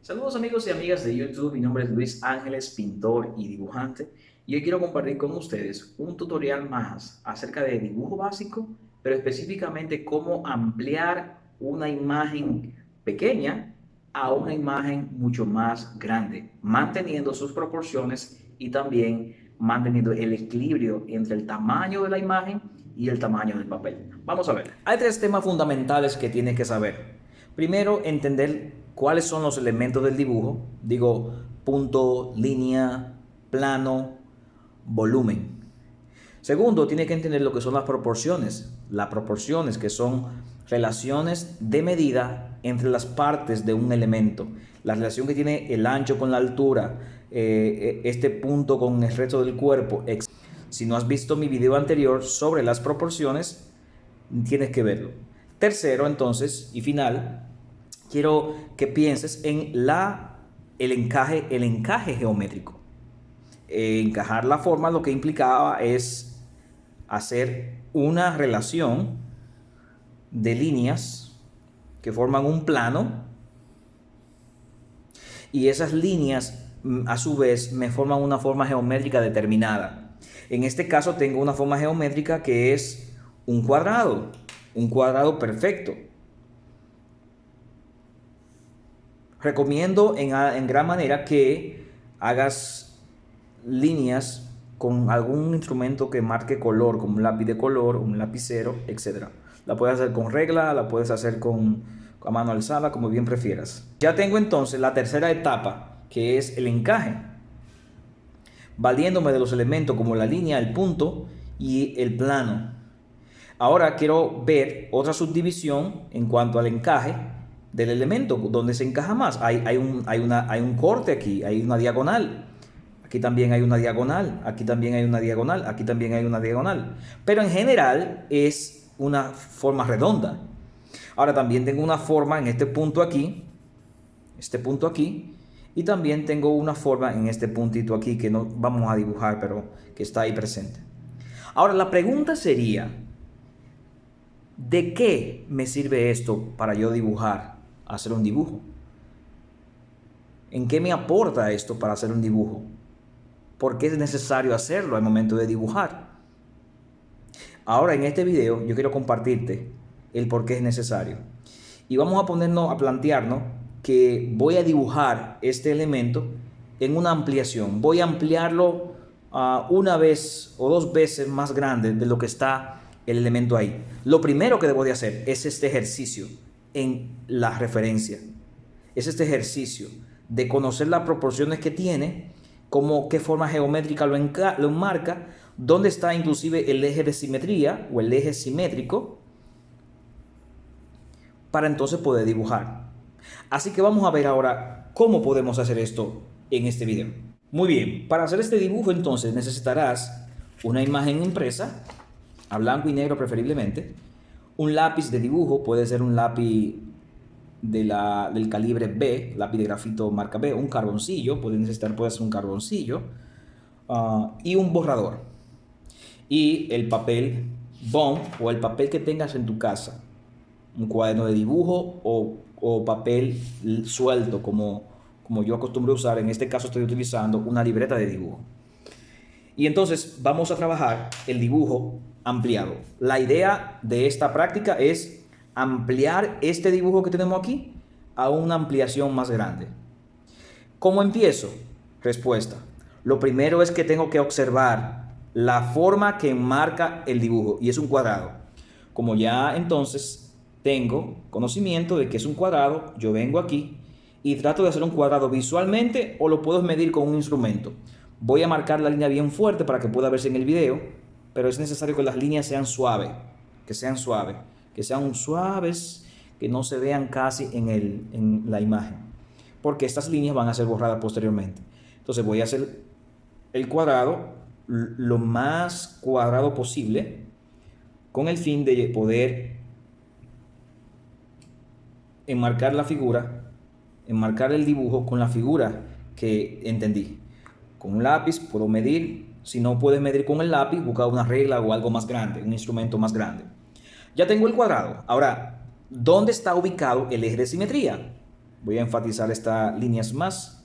Saludos amigos y amigas de YouTube, mi nombre es Luis Ángeles, pintor y dibujante, y hoy quiero compartir con ustedes un tutorial más acerca de dibujo básico, pero específicamente cómo ampliar una imagen pequeña a una imagen mucho más grande, manteniendo sus proporciones y también manteniendo el equilibrio entre el tamaño de la imagen y el tamaño del papel. Vamos a ver. Hay tres temas fundamentales que tienes que saber. Primero, entender cuáles son los elementos del dibujo. Digo, punto, línea, plano, volumen. Segundo, tiene que entender lo que son las proporciones. Las proporciones que son relaciones de medida entre las partes de un elemento. La relación que tiene el ancho con la altura, este punto con el resto del cuerpo. Si no has visto mi video anterior sobre las proporciones, tienes que verlo. Tercero, entonces, y final, quiero que pienses en el encaje geométrico. Encajar la forma lo que implicaba es hacer una relación de líneas que forman un plano y esas líneas a su vez me forman una forma geométrica determinada. En este caso tengo una forma geométrica que es un cuadrado perfecto. Recomiendo en gran manera que hagas líneas con algún instrumento que marque color, como un lápiz de color, un lapicero, etc. La puedes hacer con regla, la puedes hacer a mano alzada, como bien prefieras. Ya tengo entonces la tercera etapa, que es el encaje, valiéndome de los elementos como la línea, el punto y el plano. Ahora quiero ver otra subdivisión en cuanto al encaje del elemento, donde se encaja más. Hay un corte aquí, hay una diagonal. Aquí también hay una diagonal, aquí también hay una diagonal, aquí también hay una diagonal. Pero en general es una forma redonda. Ahora también tengo una forma en este punto aquí, y también tengo una forma en este puntito aquí que no vamos a dibujar, pero que está ahí presente. Ahora la pregunta sería, ¿de qué me sirve esto para yo dibujar, hacer un dibujo? ¿En qué me aporta esto para hacer un dibujo? ¿Por qué es necesario hacerlo al momento de dibujar? Ahora en este video yo quiero compartirte el por qué es necesario. Y vamos a ponernos a plantearnos que voy a dibujar este elemento en una ampliación. Voy a ampliarlo una vez o dos veces más grande de lo que está el elemento ahí. Lo primero que debo de hacer es este ejercicio en la referencia. Es este ejercicio de conocer las proporciones que tiene, qué forma geométrica lo enmarca, dónde está inclusive el eje de simetría o el eje simétrico, para entonces poder dibujar. Así que vamos a ver ahora cómo podemos hacer esto en este video. Muy bien, para hacer este dibujo entonces necesitarás una imagen impresa, a blanco y negro preferiblemente, un lápiz de dibujo, puede ser un lápiz del calibre B, lápiz de grafito marca B, un carboncillo, puede ser un carboncillo, y un borrador. Y el papel bond o el papel que tengas en tu casa, un cuaderno de dibujo o papel suelto como yo acostumbro usar. En este caso estoy utilizando una libreta de dibujo. Y entonces vamos a trabajar el dibujo ampliado. La idea de esta práctica es ampliar este dibujo que tenemos aquí a una ampliación más grande. ¿Cómo empiezo? Respuesta. Lo primero es que tengo que observar la forma que enmarca el dibujo y es un cuadrado. Como ya entonces tengo conocimiento de que es un cuadrado, yo vengo aquí y trato de hacer un cuadrado visualmente o lo puedo medir con un instrumento. Voy a marcar la línea bien fuerte para que pueda verse en el video, pero es necesario que las líneas sean suaves, que sean suaves, que no se vean casi en la imagen, porque estas líneas van a ser borradas posteriormente. Entonces voy a hacer el cuadrado lo más cuadrado posible con el fin de poder enmarcar la figura, enmarcar el dibujo con la figura que entendí. Con un lápiz puedo medir. Si no puedes medir con el lápiz, busca una regla o algo más grande, un instrumento más grande. Ya tengo el cuadrado. Ahora, ¿dónde está ubicado el eje de simetría? Voy a enfatizar estas líneas más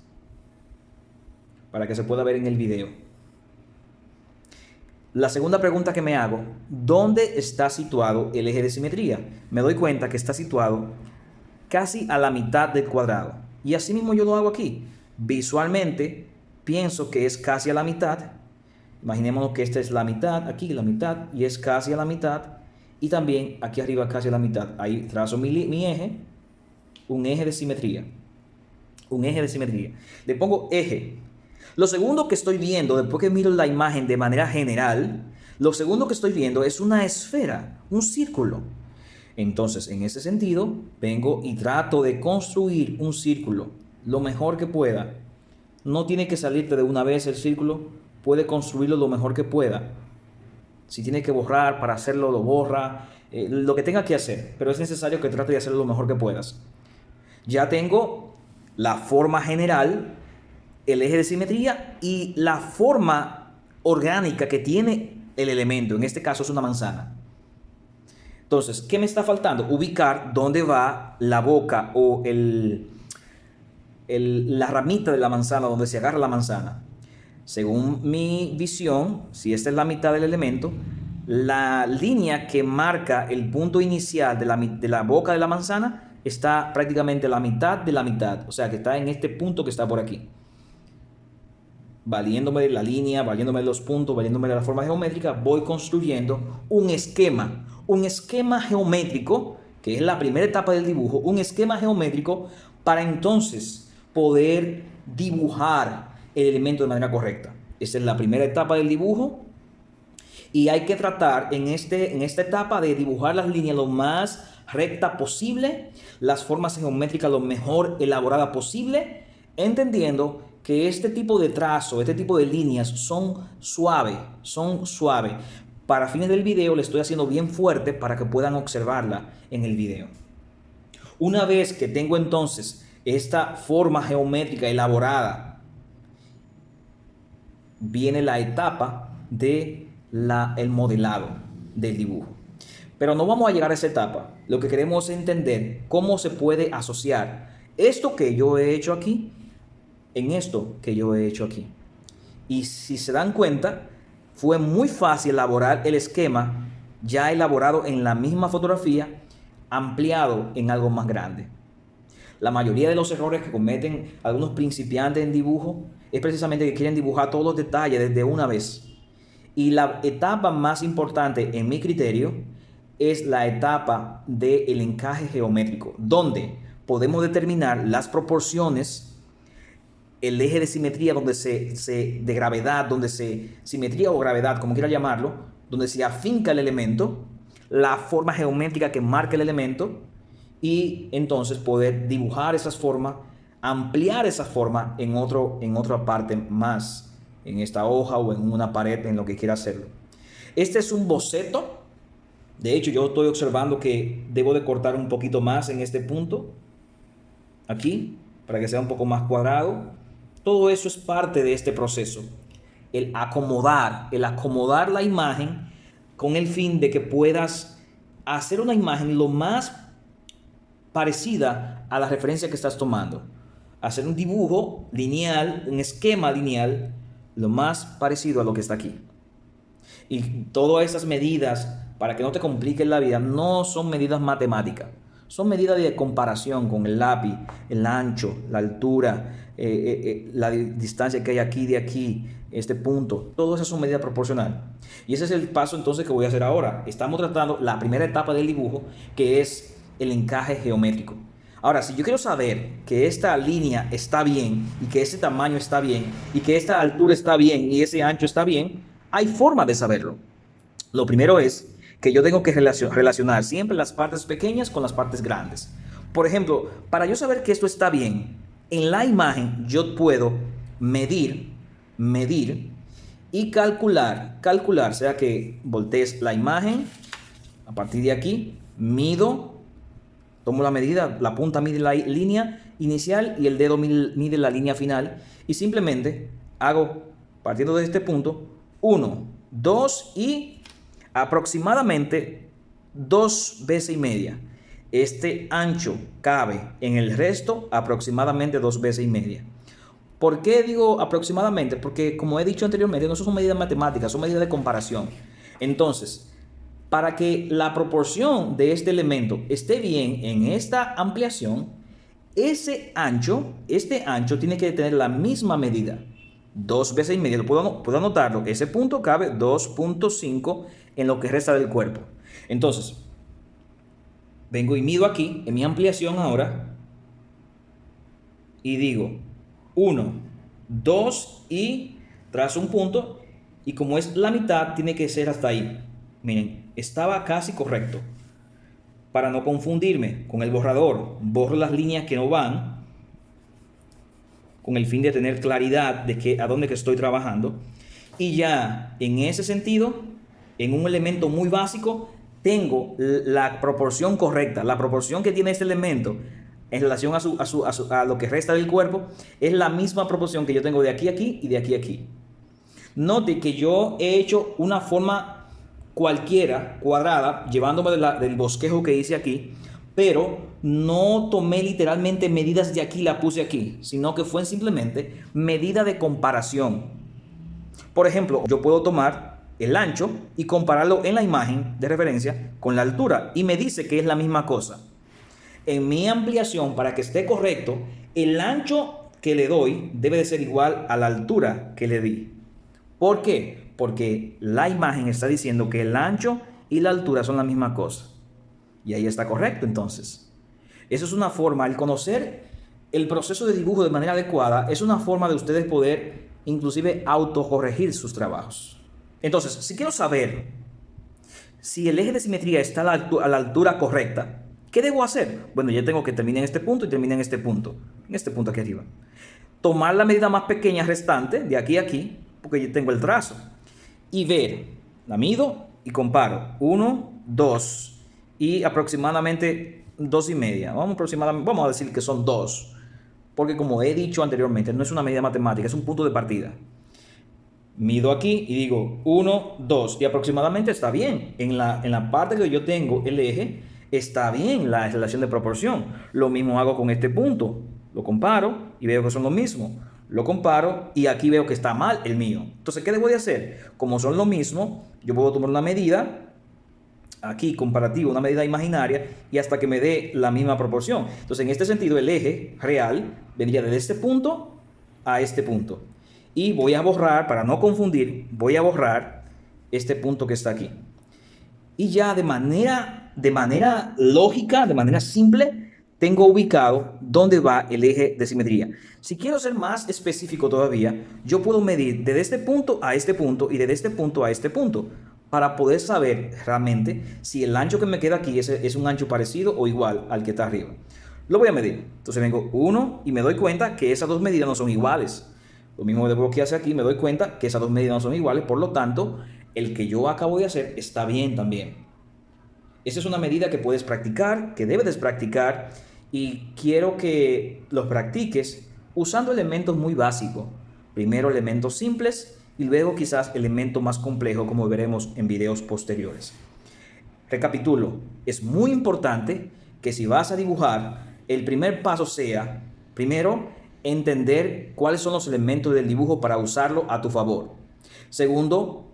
para que se pueda ver en el video. La segunda pregunta que me hago, ¿dónde está situado el eje de simetría? Me doy cuenta que está situado casi a la mitad del cuadrado. Y así mismo yo lo hago aquí. Visualmente pienso que es casi a la mitad. Imaginémonos que esta es la mitad, aquí la mitad, y es casi a la mitad. Y también aquí arriba casi a la mitad. Ahí trazo mi eje, un eje de simetría. Un eje de simetría. Le pongo eje. Lo segundo que estoy viendo, después que miro la imagen de manera general, lo segundo que estoy viendo es una esfera, un círculo. Entonces, en ese sentido, vengo y trato de construir un círculo lo mejor que pueda. No tiene que salirte de una vez el círculo, puede construirlo lo mejor que pueda. Si tiene que borrar para hacerlo, lo borra, lo que tenga que hacer, pero es necesario que trate de hacerlo lo mejor que puedas. Ya tengo la forma general, el eje de simetría y la forma orgánica que tiene el elemento. En este caso es una manzana. Entonces, ¿qué me está faltando? Ubicar dónde va la boca o la ramita de la manzana, donde se agarra la manzana. Según mi visión, si esta es la mitad del elemento, la línea que marca el punto inicial de la boca de la manzana está prácticamente la mitad de la mitad. O sea, que está en este punto que está por aquí. Valiéndome de la línea, valiéndome de los puntos, valiéndome de la forma geométrica, voy construyendo un esquema geométrico, que es la primera etapa del dibujo, un esquema geométrico para entonces poder dibujar el elemento de manera correcta. Esta es la primera etapa del dibujo y hay que tratar en esta etapa de dibujar las líneas lo más recta posible, las formas geométricas lo mejor elaborada posible, entendiendo que este tipo de trazo, este tipo de líneas son suaves. Para fines del video le estoy haciendo bien fuerte para que puedan observarla en el video. Una vez que tengo entonces esta forma geométrica elaborada, viene la etapa de el modelado del dibujo. Pero no vamos a llegar a esa etapa. Lo que queremos es entender cómo se puede asociar esto que yo he hecho aquí en esto que yo he hecho aquí. Y si se dan cuenta, fue muy fácil elaborar el esquema ya elaborado en la misma fotografía, ampliado en algo más grande. La mayoría de los errores que cometen algunos principiantes en dibujo es precisamente que quieren dibujar todos los detalles desde una vez. Y la etapa más importante en mi criterio es la etapa del encaje geométrico, donde podemos determinar las proporciones, el eje de simetría de gravedad, simetría o gravedad, como quiera llamarlo, donde se afinca el elemento, la forma geométrica que marca el elemento, y entonces poder dibujar esas formas, ampliar esa forma en otra parte más, en esta hoja o en una pared, en lo que quiera hacerlo. Este es un boceto. De hecho, yo estoy observando que debo de cortar un poquito más en este punto, aquí, para que sea un poco más cuadrado. Todo eso es parte de este proceso. El acomodar la imagen con el fin de que puedas hacer una imagen lo más parecida a la referencia que estás tomando. Hacer un dibujo lineal, un esquema lineal, lo más parecido a lo que está aquí. Y todas esas medidas, para que no te compliquen la vida, no son medidas matemáticas. Son medidas de comparación con el lápiz, el ancho, la altura, la distancia que hay aquí de aquí, este punto. Todo eso son medidas proporcionales. Y ese es el paso entonces que voy a hacer ahora. Estamos tratando la primera etapa del dibujo, que es el encaje geométrico. Ahora, si yo quiero saber que esta línea está bien y que ese tamaño está bien y que esta altura está bien y ese ancho está bien, hay forma de saberlo. Lo primero es que yo tengo que relacionar siempre las partes pequeñas con las partes grandes. Por ejemplo, para yo saber que esto está bien, en la imagen yo puedo medir y calcular, o sea que voltees la imagen, a partir de aquí, mido, tomo la medida, la punta mide la línea inicial y el dedo mide la línea final, y simplemente hago, partiendo de este punto, 1, 2 y aproximadamente 2 veces y media. Este ancho cabe en el resto aproximadamente 2 veces y media. ¿Por qué digo aproximadamente? Porque como he dicho anteriormente, no son medidas matemáticas, son medidas de comparación. Entonces, para que la proporción de este elemento esté bien en esta ampliación, este ancho tiene que tener la misma medida, 2 veces y media. Puedo anotarlo. Ese punto cabe 2.5 en lo que resta del cuerpo. Entonces, vengo y mido aquí, en mi ampliación ahora, y digo 1, 2 y trazo un punto. Y como es la mitad, tiene que ser hasta ahí. Miren, estaba casi correcto. Para no confundirme con el borrador, borro las líneas que no van, con el fin de tener claridad de a dónde que estoy trabajando. Y ya en ese sentido, en un elemento muy básico, tengo la proporción correcta. La proporción que tiene este elemento en relación a lo que resta del cuerpo es la misma proporción que yo tengo de aquí a aquí y de aquí a aquí. Note que yo he hecho una forma cualquiera, cuadrada, llevándome del bosquejo que hice aquí, pero no tomé literalmente medidas de aquí y la puse aquí, sino que fue simplemente medida de comparación. Por ejemplo, yo puedo tomar el ancho y compararlo en la imagen de referencia con la altura y me dice que es la misma cosa. En mi ampliación, para que esté correcto, el ancho que le doy debe de ser igual a la altura que le di. ¿Por qué? Porque la imagen está diciendo que el ancho y la altura son la misma cosa. Y ahí está correcto entonces. Eso es una forma, el conocer el proceso de dibujo de manera adecuada, es una forma de ustedes poder inclusive autocorregir sus trabajos. Entonces, si quiero saber si el eje de simetría está a la altura correcta, ¿qué debo hacer? Bueno, ya tengo que terminar en este punto y terminar en este punto aquí arriba. Tomar la medida más pequeña restante, de aquí a aquí, porque yo tengo el trazo, y ver, la mido y comparo, 1, 2 y aproximadamente 2,5. Vamos a decir que son 2, porque como he dicho anteriormente, no es una medida matemática, es un punto de partida. Mido aquí y digo 1, 2 y aproximadamente está bien. En la parte que yo tengo el eje, está bien la relación de proporción. Lo mismo hago con este punto. Lo comparo y veo que son lo mismo. Lo comparo y aquí veo que está mal el mío. Entonces, ¿qué debo de hacer? Como son lo mismo, yo puedo tomar una medida aquí comparativa, una medida imaginaria, y hasta que me dé la misma proporción. Entonces, en este sentido, el eje real vendría desde este punto a este punto. Y voy a borrar, para no confundir, voy a borrar este punto que está aquí. Y ya de manera lógica, de manera simple, tengo ubicado dónde va el eje de simetría. Si quiero ser más específico todavía, yo puedo medir desde este punto a este punto y desde este punto a este punto, para poder saber realmente si el ancho que me queda aquí es un ancho parecido o igual al que está arriba. Lo voy a medir. Entonces vengo 1 y me doy cuenta que esas dos medidas no son iguales. Lo mismo debo que hacer aquí, me doy cuenta que esas dos medidas no son iguales, por lo tanto, el que yo acabo de hacer está bien también. Esa es una medida que puedes practicar, que debes practicar, y quiero que los practiques usando elementos muy básicos. Primero elementos simples y luego quizás elementos más complejos, como veremos en videos posteriores. Recapitulo, es muy importante que si vas a dibujar, el primer paso sea, primero, entender cuáles son los elementos del dibujo para usarlo a tu favor. Segundo,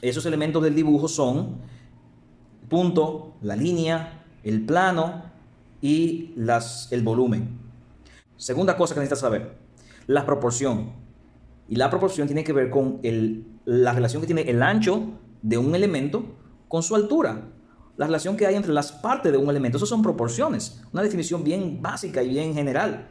esos elementos del dibujo son punto, la línea, el plano y el volumen. Segunda cosa que necesitas saber, la proporción. Y la proporción tiene que ver con la relación que tiene el ancho de un elemento con su altura. La relación que hay entre las partes de un elemento. Eso son proporciones. Una definición bien básica y bien general.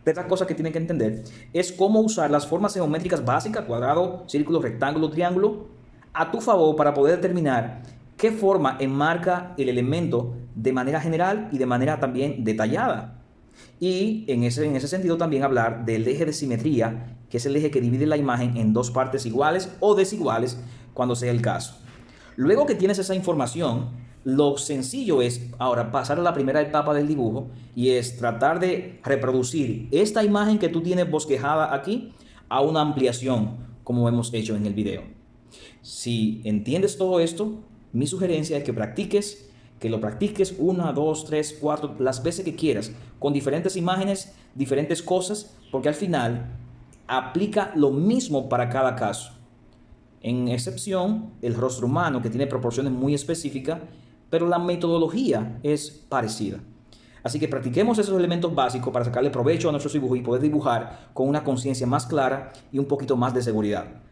Otra cosa que tienen que entender es cómo usar las formas geométricas básicas, cuadrado, círculo, rectángulo, triángulo, a tu favor para poder determinar qué forma enmarca el elemento de manera general y de manera también detallada. Y en ese sentido también hablar del eje de simetría, que es el eje que divide la imagen en dos partes iguales o desiguales cuando sea el caso. Luego que tienes esa información, lo sencillo es ahora pasar a la primera etapa del dibujo, y es tratar de reproducir esta imagen que tú tienes bosquejada aquí a una ampliación, como hemos hecho en el video. Si entiendes todo esto, mi sugerencia es que practiques, que lo practiques 1, 2, 3, 4, las veces que quieras, con diferentes imágenes, diferentes cosas, porque al final aplica lo mismo para cada caso. En excepción, el rostro humano, que tiene proporciones muy específicas, pero la metodología es parecida. Así que practiquemos esos elementos básicos para sacarle provecho a nuestros dibujos y poder dibujar con una conciencia más clara y un poquito más de seguridad.